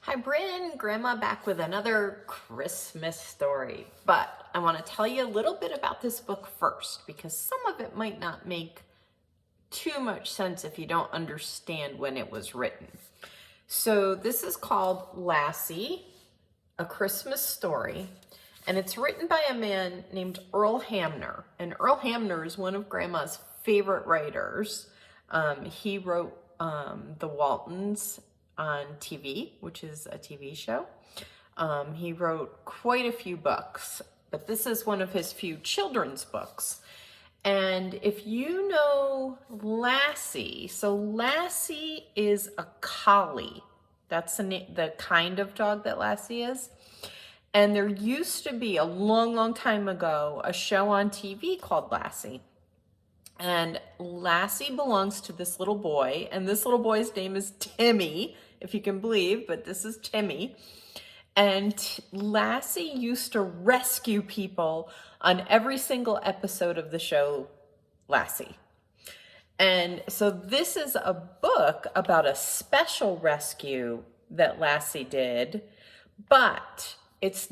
Hi, Bryn, Grandma back with another Christmas story. But I want to tell you a little bit about this book first because some of it might not make too much sense if you don't understand when it was written. So this is called Lassie, A Christmas Story, and it's written by a man named Earl Hamner. And Earl Hamner is one of Grandma's favorite writers. He wrote The Waltons on TV, which is a TV show. He wrote quite a few books, but this is one of his few children's books. And if you know Lassie, so Lassie is a collie. That's the kind of dog that Lassie is. And there used to be a long, long time ago a show on TV called Lassie. And Lassie belongs to this little boy, and this little boy's name is Timmy, if you can believe, but this is Timmy. And Lassie used to rescue people on every single episode of the show Lassie. And so this is a book about a special rescue that Lassie did, but it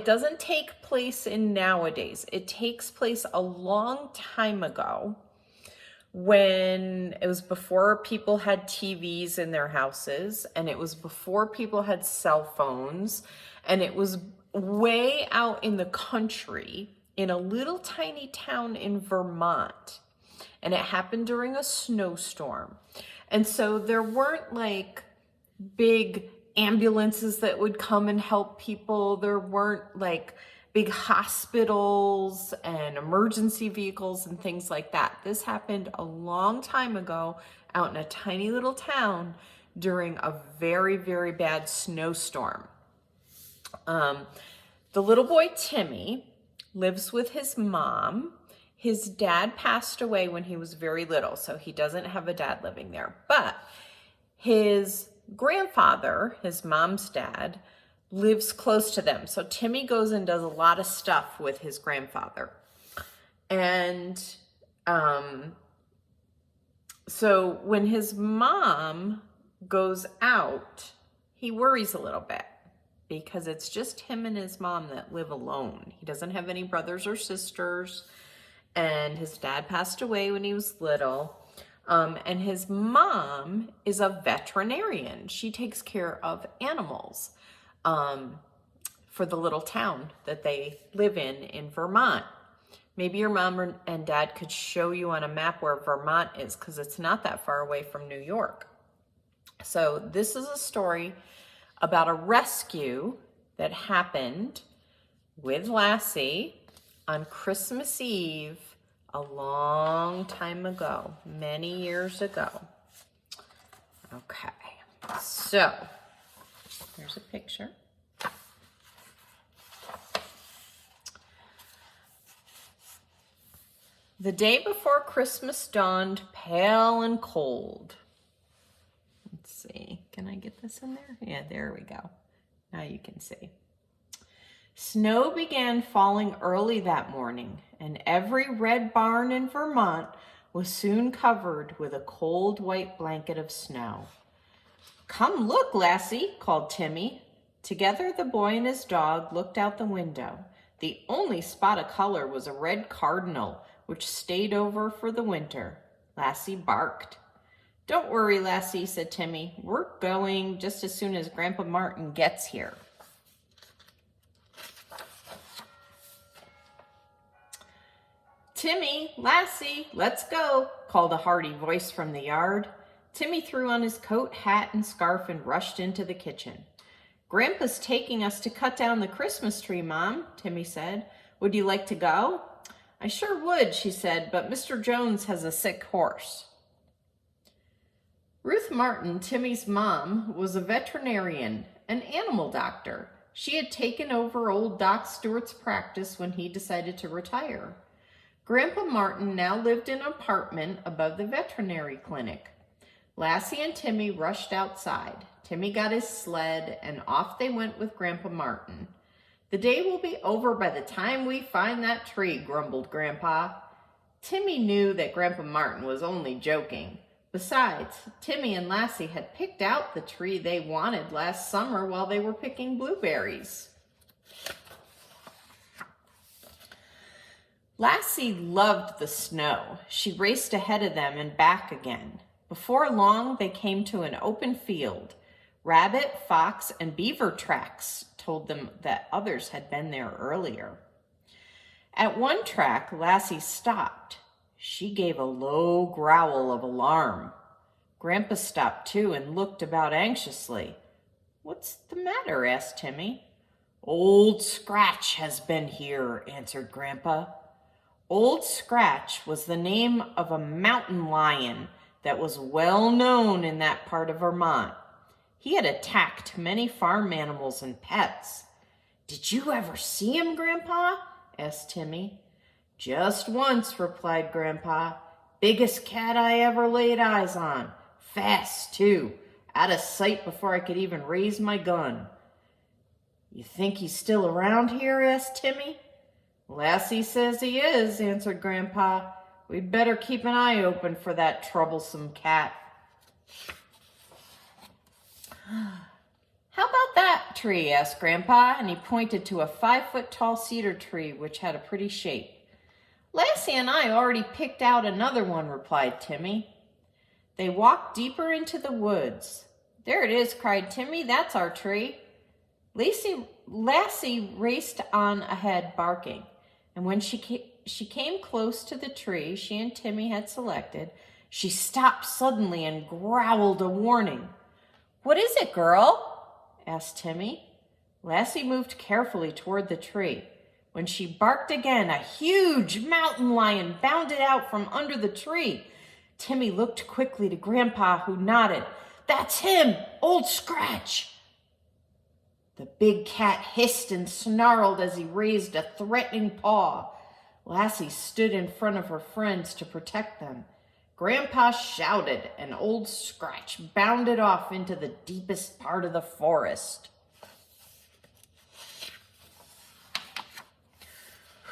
doesn't take place in nowadays. It takes place a long time ago when it was before people had TVs in their houses, and it was before people had cell phones, and it was way out in the country in a little tiny town in Vermont, and it happened during a snowstorm. And so there weren't like big ambulances that would come and help people. There weren't like big hospitals and emergency vehicles and things like that. This happened a long time ago out in a tiny little town during a very, very bad snowstorm. The little boy Timmy lives with his mom. His dad passed away when he was very little, so he doesn't have a dad living there. But his grandfather, his mom's dad, lives close to them. So Timmy goes and does a lot of stuff with his grandfather. And so when his mom goes out, he worries a little bit because it's just him and his mom that live alone. He doesn't have any brothers or sisters, and his dad passed away when he was little. And his mom is a veterinarian. She takes care of animals for the little town that they live in Vermont. Maybe your mom and dad could show you on a map where Vermont is, because it's not that far away from New York. So this is a story about a rescue that happened with Lassie on Christmas Eve a long time ago, many years ago. Okay, so here's a picture. The day before Christmas dawned pale and cold. Let's see, can I get this in there? Yeah, there we go. Now you can see. Snow began falling early that morning, and every red barn in Vermont was soon covered with a cold white blanket of snow. "Come look, Lassie," called Timmy. Together the boy and his dog looked out the window. The only spot of color was a red cardinal, which stayed over for the winter. Lassie barked. "Don't worry, Lassie," said Timmy. "We're going just as soon as Grandpa Martin gets here." "Timmy, Lassie, let's go," called a hearty voice from the yard. Timmy threw on his coat, hat, and scarf and rushed into the kitchen. "Grandpa's taking us to cut down the Christmas tree, Mom," Timmy said. "Would you like to go?" "I sure would," she said, "but Mr. Jones has a sick horse." Ruth Martin, Timmy's mom, was a veterinarian, an animal doctor. She had taken over old Doc Stewart's practice when he decided to retire. Grandpa Martin now lived in an apartment above the veterinary clinic. Lassie and Timmy rushed outside. Timmy got his sled, and off they went with Grandpa Martin. "The day will be over by the time we find that tree," grumbled Grandpa. Timmy knew that Grandpa Martin was only joking, Besides, Timmy and Lassie had picked out the tree they wanted last summer while they were picking blueberries. Lassie loved the snow. She raced ahead of them and back again. Before long, they came to an open field. Rabbit, fox, and beaver tracks told them that others had been there earlier. At one track, Lassie stopped. She gave a low growl of alarm. Grandpa stopped too and looked about anxiously. "What's the matter?" asked Timmy. "Old Scratch has been here," answered Grandpa. Old Scratch was the name of a mountain lion that was well known in that part of Vermont. He had attacked many farm animals and pets. "Did you ever see him, Grandpa?" asked Timmy. "Just once," replied Grandpa. "Biggest cat I ever laid eyes on. Fast, too. Out of sight before I could even raise my gun." "You think he's still around here?" asked Timmy. "Lassie says he is," answered Grandpa. "We'd better keep an eye open for that troublesome cat." "How about that tree?" asked Grandpa, and he pointed to a 5-foot-tall cedar tree which had a pretty shape. "Lassie and I already picked out another one," replied Timmy. They walked deeper into the woods. "There it is," cried Timmy. "That's our tree." Lassie raced on ahead, barking. And when she came close to the tree she and Timmy had selected, she stopped suddenly and growled a warning. "What is it, girl?" asked Timmy. Lassie moved carefully toward the tree. When she barked again, a huge mountain lion bounded out from under the tree. Timmy looked quickly to Grandpa, who nodded. "That's him, Old Scratch." The big cat hissed and snarled as he raised a threatening paw. Lassie stood in front of her friends to protect them. Grandpa shouted, and Old Scratch bounded off into the deepest part of the forest.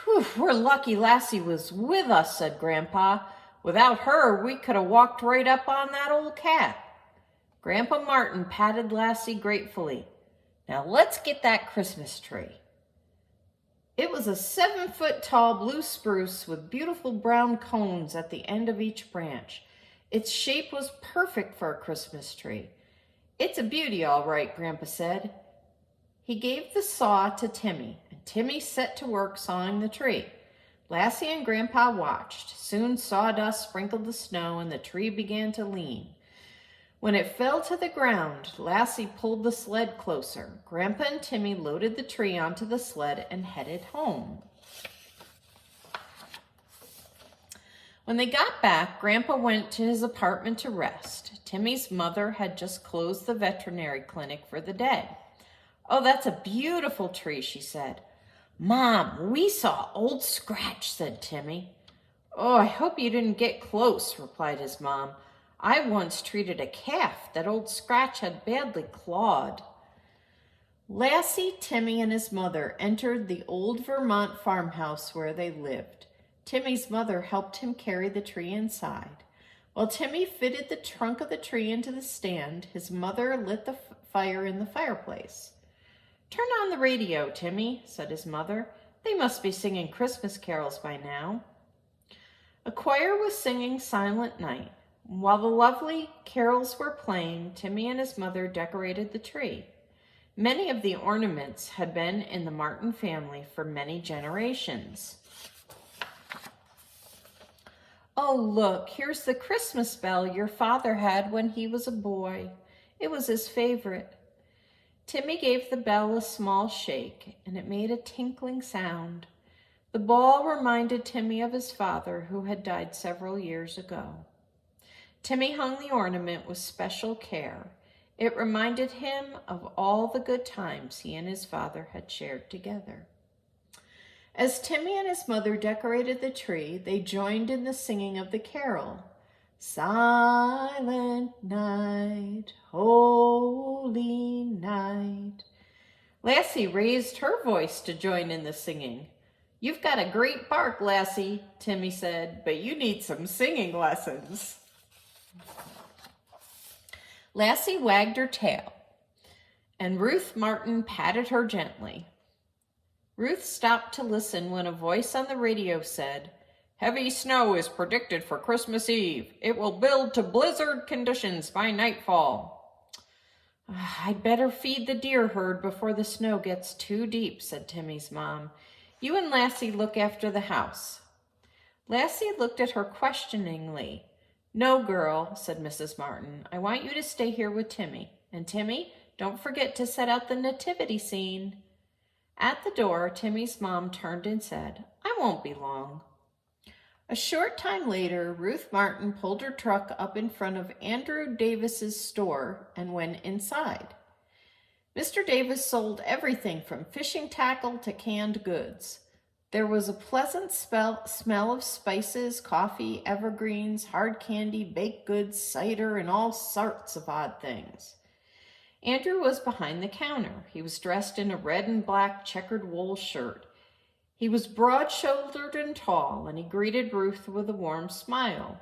"Whew, we're lucky Lassie was with us," said Grandpa. "Without her, we could have walked right up on that old cat." Grandpa Martin patted Lassie gratefully. "Now let's get that Christmas tree." It was a 7-foot-tall blue spruce with beautiful brown cones at the end of each branch. Its shape was perfect for a Christmas tree. "It's a beauty, all right," Grandpa said. He gave the saw to Timmy, and Timmy set to work sawing the tree. Lassie and Grandpa watched. Soon sawdust sprinkled the snow, and the tree began to lean. When it fell to the ground, Lassie pulled the sled closer. Grandpa and Timmy loaded the tree onto the sled and headed home. When they got back, Grandpa went to his apartment to rest. Timmy's mother had just closed the veterinary clinic for the day. "Oh, that's a beautiful tree," she said. "Mom, we saw Old Scratch," said Timmy. "Oh, I hope you didn't get close," replied his mom. "I once treated a calf that Old Scratch had badly clawed." Lassie, Timmy, and his mother entered the old Vermont farmhouse where they lived. Timmy's mother helped him carry the tree inside. While Timmy fitted the trunk of the tree into the stand, his mother lit the fire in the fireplace. "Turn on the radio, Timmy," said his mother. "They must be singing Christmas carols by now." A choir was singing Silent Night. While the lovely carols were playing, Timmy and his mother decorated the tree. Many of the ornaments had been in the Martin family for many generations. "Oh, look, here's the Christmas bell your father had when he was a boy. It was his favorite." Timmy gave the bell a small shake, and it made a tinkling sound. The ball reminded Timmy of his father, who had died several years ago. Timmy hung the ornament with special care. It reminded him of all the good times he and his father had shared together. As Timmy and his mother decorated the tree, they joined in the singing of the carol. "Silent night, holy night." Lassie raised her voice to join in the singing. "You've got a great bark, Lassie," Timmy said, "but you need some singing lessons." Lassie wagged her tail, and Ruth Martin patted her gently. Ruth stopped to listen when a voice on the radio said, "Heavy snow is predicted for Christmas Eve. It will build to blizzard conditions by nightfall." "I'd better feed the deer herd before the snow gets too deep," said Timmy's mom. "You and Lassie look after the house." Lassie looked at her questioningly. "No, girl," said Mrs. Martin. "I want you to stay here with Timmy. And Timmy, don't forget to set out the nativity scene." At the door, Timmy's mom turned and said, "I won't be long." A short time later, Ruth Martin pulled her truck up in front of Andrew Davis's store and went inside. Mr. Davis sold everything from fishing tackle to canned goods. There was a pleasant smell of spices, coffee, evergreens, hard candy, baked goods, cider, and all sorts of odd things. Andrew was behind the counter. He was dressed in a red and black checkered wool shirt. He was broad-shouldered and tall, and he greeted Ruth with a warm smile.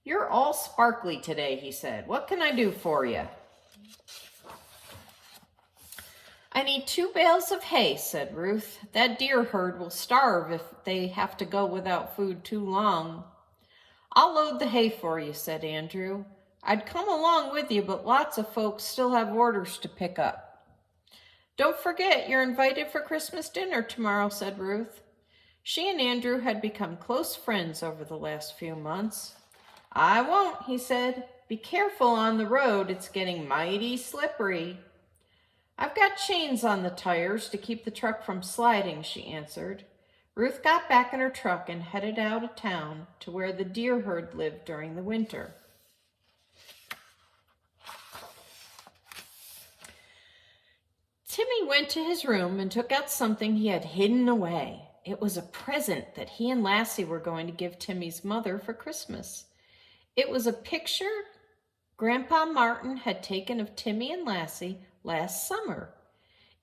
"You're all sparkly today," he said. "What can I do for you?" "I need 2 bales of hay," said Ruth. "That deer herd will starve if they have to go without food too long." "I'll load the hay for you," said Andrew. "I'd come along with you, but lots of folks still have orders to pick up." "Don't forget you're invited for Christmas dinner tomorrow," said Ruth. She and Andrew had become close friends over the last few months. "I won't," he said. "Be careful on the road. It's getting mighty slippery." "I've got chains on the tires to keep the truck from sliding," she answered. Ruth got back in her truck and headed out of town to where the deer herd lived during the winter. Timmy went to his room and took out something he had hidden away. It was a present that he and Lassie were going to give Timmy's mother for Christmas. It was a picture Grandpa Martin had taken of Timmy and Lassie last summer.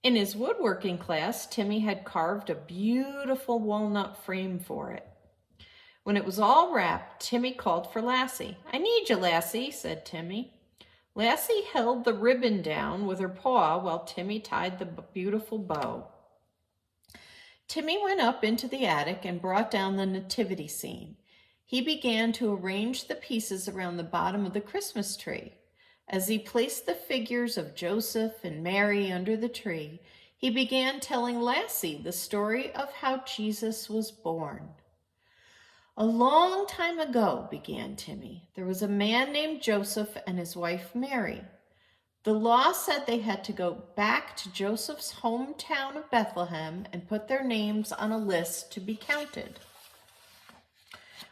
In his woodworking class, Timmy had carved a beautiful walnut frame for it. When it was all wrapped, Timmy called for Lassie. "I need you, Lassie," said Timmy. Lassie held the ribbon down with her paw while Timmy tied the beautiful bow. Timmy went up into the attic and brought down the nativity scene. He began to arrange the pieces around the bottom of the Christmas tree. As he placed the figures of Joseph and Mary under the tree, he began telling Lassie the story of how Jesus was born. "A long time ago," began Timmy, "there was a man named Joseph and his wife Mary. The law said they had to go back to Joseph's hometown of Bethlehem and put their names on a list to be counted.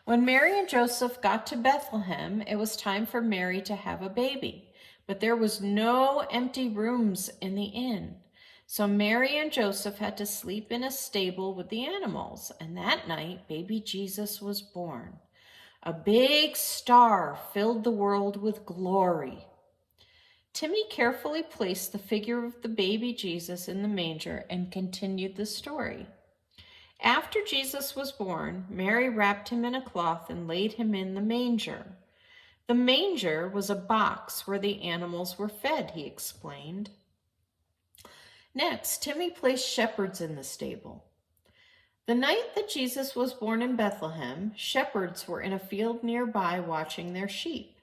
When Mary and Joseph got to Bethlehem, it was time for Mary to have a baby, but there was no empty rooms in the inn. So Mary and Joseph had to sleep in a stable with the animals, and that night, baby Jesus was born. A big star filled the world with glory." Timmy carefully placed the figure of the baby Jesus in the manger and continued the story. After Jesus was born, Mary wrapped him in a cloth and laid him in the manger. The manger was a box where the animals were fed, he explained. Next, Timmy placed shepherds in the stable. The night that Jesus was born in Bethlehem, shepherds were in a field nearby watching their sheep.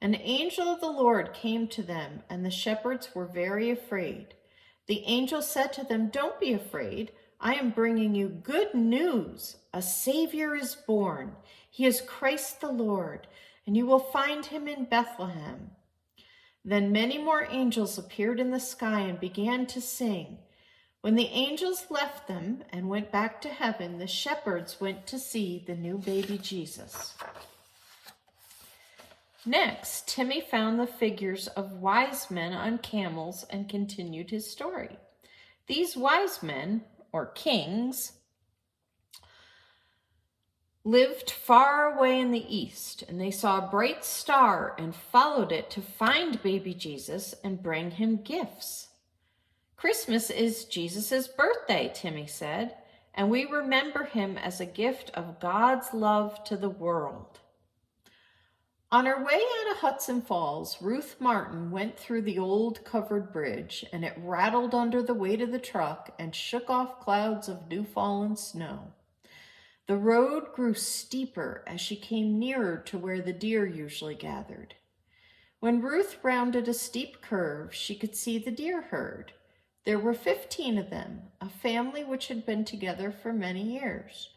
An angel of the Lord came to them, and the shepherds were very afraid. The angel said to them, "Don't be afraid. I am bringing you good news. A Savior is born. He is Christ the Lord, and you will find him in Bethlehem." Then many more angels appeared in the sky and began to sing. When the angels left them and went back to heaven, the shepherds went to see the new baby Jesus. Next, Timmy found the figures of wise men on camels and continued his story. These wise men, or kings, lived far away in the east, and they saw a bright star and followed it to find baby Jesus and bring him gifts. "Christmas is Jesus' birthday," Timmy said, "and we remember him as a gift of God's love to the world." On her way out of Hudson Falls, Ruth Martin went through the old covered bridge, and it rattled under the weight of the truck and shook off clouds of new-fallen snow. The road grew steeper as she came nearer to where the deer usually gathered. When Ruth rounded a steep curve, she could see the deer herd. There were 15 of them, a family which had been together for many years.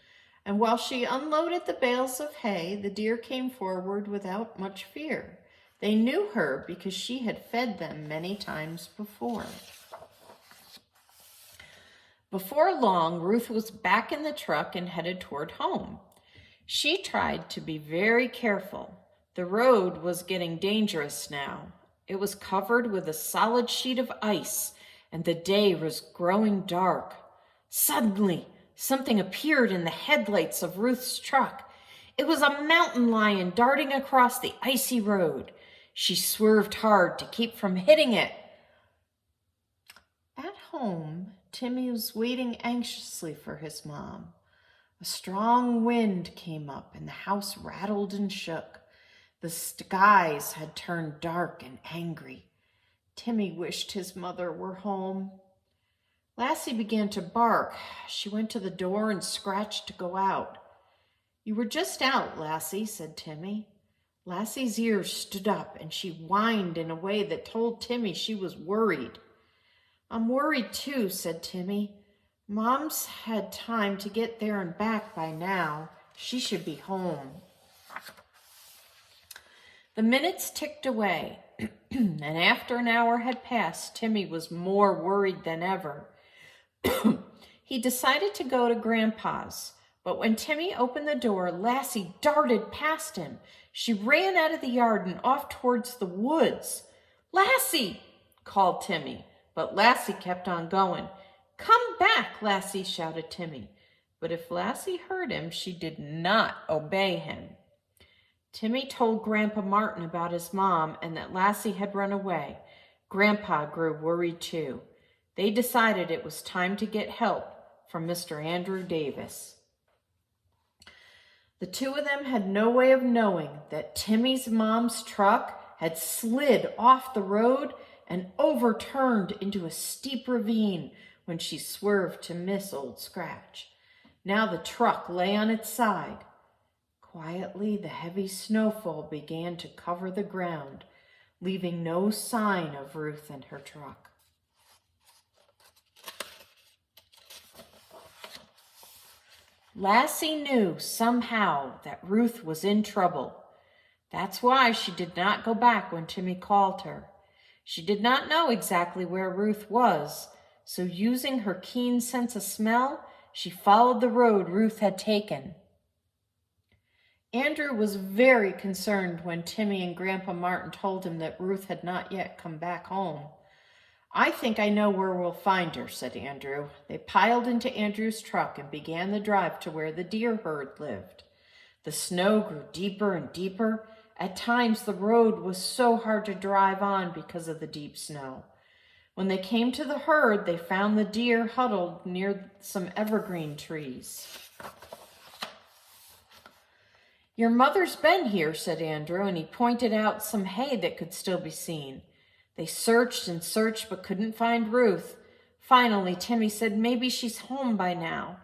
And while she unloaded the bales of hay, the deer came forward without much fear. They knew her because she had fed them many times before. Before long, Ruth was back in the truck and headed toward home. She tried to be very careful. The road was getting dangerous now. It was covered with a solid sheet of ice, and the day was growing dark. Suddenly, something appeared in the headlights of Ruth's truck. It was a mountain lion darting across the icy road. She swerved hard to keep from hitting it. At home, Timmy was waiting anxiously for his mom. A strong wind came up and the house rattled and shook. The skies had turned dark and angry. Timmy wished his mother were home. Lassie began to bark. She went to the door and scratched to go out. "You were just out, Lassie," said Timmy. Lassie's ears stood up and she whined in a way that told Timmy she was worried. "I'm worried too," said Timmy. "Mom's had time to get there and back by now. She should be home." The minutes ticked away, and after an hour had passed, Timmy was more worried than ever. He decided to go to Grandpa's, but when Timmy opened the door, Lassie darted past him. She ran out of the yard and off towards the woods. "Lassie!" called Timmy, but Lassie kept on going. "Come back," Lassie shouted Timmy. But if Lassie heard him, she did not obey him. Timmy told Grandpa Martin about his mom and that Lassie had run away. Grandpa grew worried too. They decided it was time to get help from Mr. Andrew Davis. The two of them had no way of knowing that Timmy's mom's truck had slid off the road and overturned into a steep ravine when she swerved to miss Old Scratch. Now the truck lay on its side. Quietly, the heavy snowfall began to cover the ground, leaving no sign of Ruth and her truck. Lassie knew somehow that Ruth was in trouble. That's why she did not go back when Timmy called her. She did not know exactly where Ruth was, so using her keen sense of smell, she followed the road Ruth had taken. Andrew was very concerned when Timmy and Grandpa Martin told him that Ruth had not yet come back home. "I think I know where we'll find her," said Andrew. They piled into Andrew's truck and began the drive to where the deer herd lived. The snow grew deeper and deeper. At times the road was so hard to drive on because of the deep snow. When they came to the herd, they found the deer huddled near some evergreen trees. "Your mother's been here," said Andrew, and he pointed out some hay that could still be seen. They searched and searched but couldn't find Ruth. Finally, Timmy said, "Maybe she's home by now."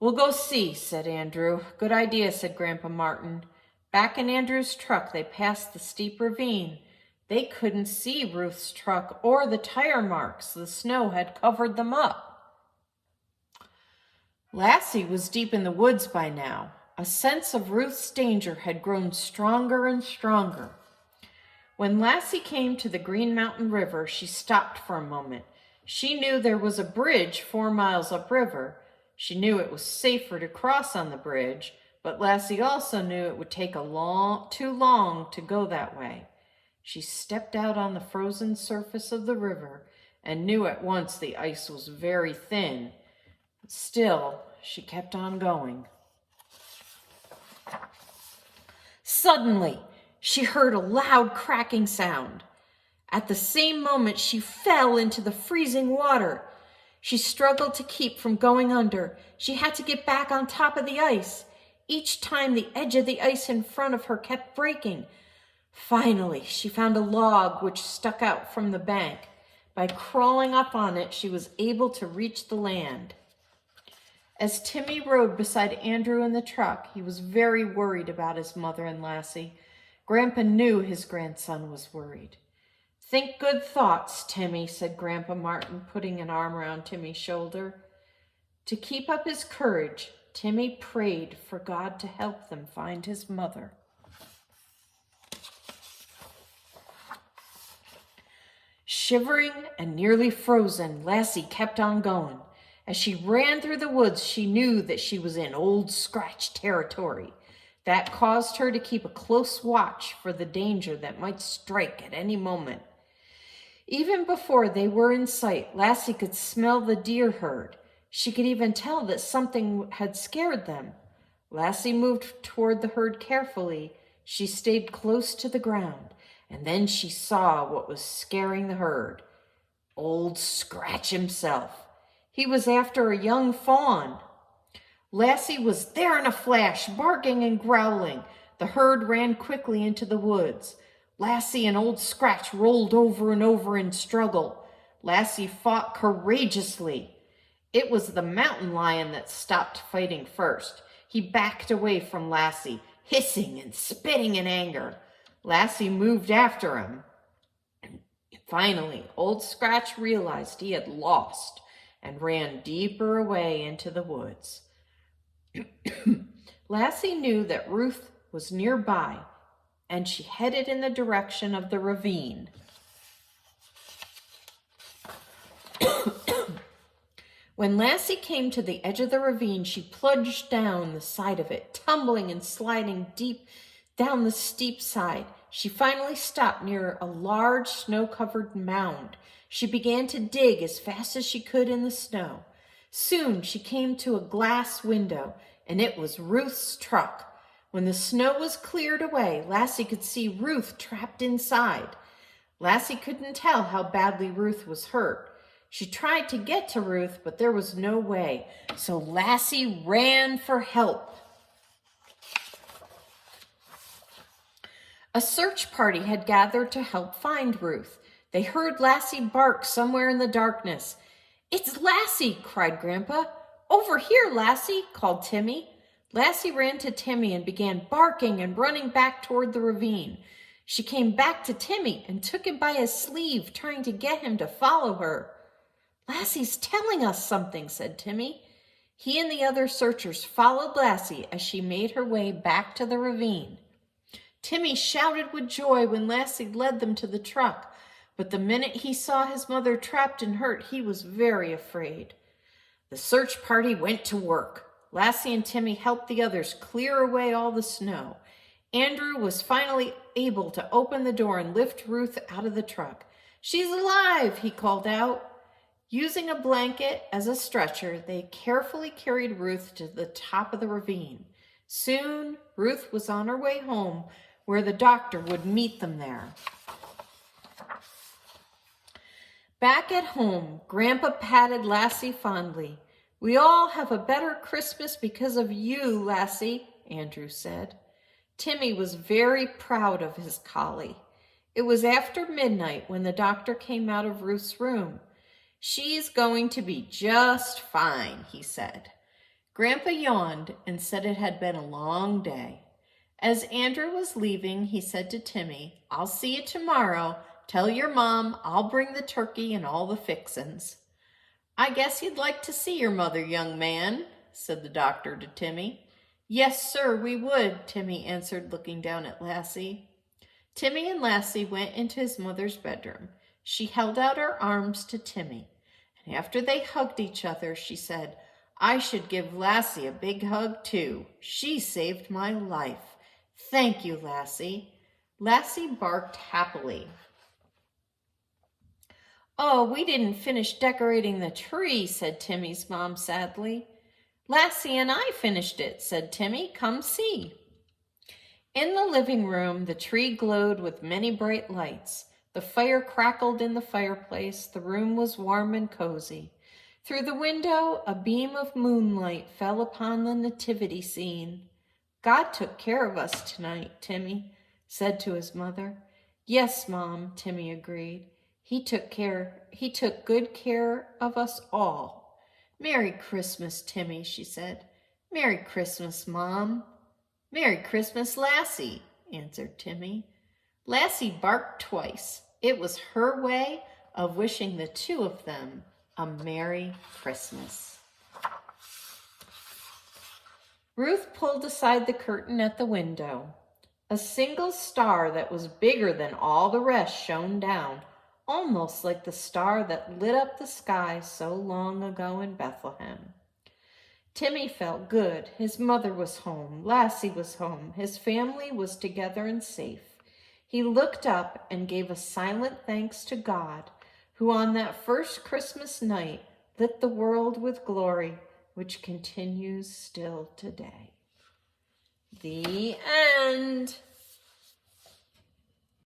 "We'll go see," said Andrew. "Good idea," said Grandpa Martin. Back in Andrew's truck, they passed the steep ravine. They couldn't see Ruth's truck or the tire marks. The snow had covered them up. Lassie was deep in the woods by now. A sense of Ruth's danger had grown stronger and stronger. When Lassie came to the Green Mountain River, she stopped for a moment. She knew there was a bridge 4 miles upriver. She knew it was safer to cross on the bridge, but Lassie also knew it would take too long to go that way. She stepped out on the frozen surface of the river and knew at once the ice was very thin. But still, she kept on going. Suddenly, she heard a loud cracking sound. At the same moment, she fell into the freezing water. She struggled to keep from going under. She had to get back on top of the ice. Each time the edge of the ice in front of her kept breaking. Finally, she found a log which stuck out from the bank. By crawling up on it, she was able to reach the land. As Timmy rode beside Andrew in the truck, he was very worried about his mother and Lassie. Grandpa knew his grandson was worried. "Think good thoughts, Timmy," said Grandpa Martin, putting an arm around Timmy's shoulder. To keep up his courage, Timmy prayed for God to help them find his mother. Shivering and nearly frozen, Lassie kept on going. As she ran through the woods, she knew that she was in Old Scratch territory. That caused her to keep a close watch for the danger that might strike at any moment. Even before they were in sight, Lassie could smell the deer herd. She could even tell that something had scared them. Lassie moved toward the herd carefully. She stayed close to the ground, and then she saw what was scaring the herd. Old Scratch himself. He was after a young fawn. Lassie was there in a flash, barking and growling. The herd ran quickly into the woods. Lassie and Old Scratch rolled over and over in struggle. Lassie fought courageously. It was the mountain lion that stopped fighting first. He backed away from Lassie, hissing and spitting in anger. Lassie moved after him. Finally, Old Scratch realized he had lost and ran deeper away into the woods. Lassie knew that Ruth was nearby, and she headed in the direction of the ravine. When Lassie came to the edge of the ravine, she plunged down the side of it, tumbling and sliding deep down the steep side. She finally stopped near a large snow-covered mound. She began to dig as fast as she could in the snow. Soon she came to a glass window, and it was Ruth's truck. When the snow was cleared away, Lassie could see Ruth trapped inside. Lassie couldn't tell how badly Ruth was hurt. She tried to get to Ruth, but there was no way, so Lassie ran for help. A search party had gathered to help find Ruth. They heard Lassie bark somewhere in the darkness. "It's Lassie!" cried Grandpa. "Over here, Lassie!" called Timmy. Lassie ran to Timmy and began barking and running back toward the ravine. She came back to Timmy and took him by his sleeve, trying to get him to follow her. "Lassie's telling us something," said Timmy. He and the other searchers followed Lassie as she made her way back to the ravine. Timmy shouted with joy when Lassie led them to the truck, but the minute he saw his mother trapped and hurt, he was very afraid. The search party went to work. Lassie and Timmy helped the others clear away all the snow. Andrew was finally able to open the door and lift Ruth out of the truck. "She's alive," he called out. Using a blanket as a stretcher, they carefully carried Ruth to the top of the ravine. Soon, Ruth was on her way home, where the doctor would meet them there. Back at home, Grandpa patted Lassie fondly. "We all have a better Christmas because of you, Lassie," Andrew said. Timmy was very proud of his collie. It was after midnight when the doctor came out of Ruth's room. "She's going to be just fine," he said. Grandpa yawned and said it had been a long day. As Andrew was leaving, he said to Timmy, "I'll see you tomorrow. Tell your mom I'll bring the turkey and all the fixins." "I guess you'd like to see your mother, young man," said the doctor to Timmy. "Yes, sir, we would," Timmy answered, looking down at Lassie. Timmy and Lassie went into his mother's bedroom. She held out her arms to Timmy, and after they hugged each other, she said, "I should give Lassie a big hug too. She saved my life. Thank you, Lassie." Lassie barked happily. "Oh, we didn't finish decorating the tree," said Timmy's mom sadly. "Lassie and I finished it," said Timmy. "Come see." In the living room, the tree glowed with many bright lights. The fire crackled in the fireplace. The room was warm and cozy. Through the window, a beam of moonlight fell upon the nativity scene. God took care of us tonight, Timmy said to his mother. Yes, Mom, Timmy agreed. He took good care of us all. Merry Christmas, Timmy, she said. Merry Christmas, Mom. Merry Christmas, Lassie, answered Timmy. Lassie barked twice. It was her way of wishing the two of them a Merry Christmas. Ruth pulled aside the curtain at the window. A single star that was bigger than all the rest shone down, almost like the star that lit up the sky so long ago in Bethlehem. Timmy felt good. His mother was home. Lassie was home. His family was together and safe. He looked up and gave a silent thanks to God, who on that first Christmas night lit the world with glory, which continues still today. The end.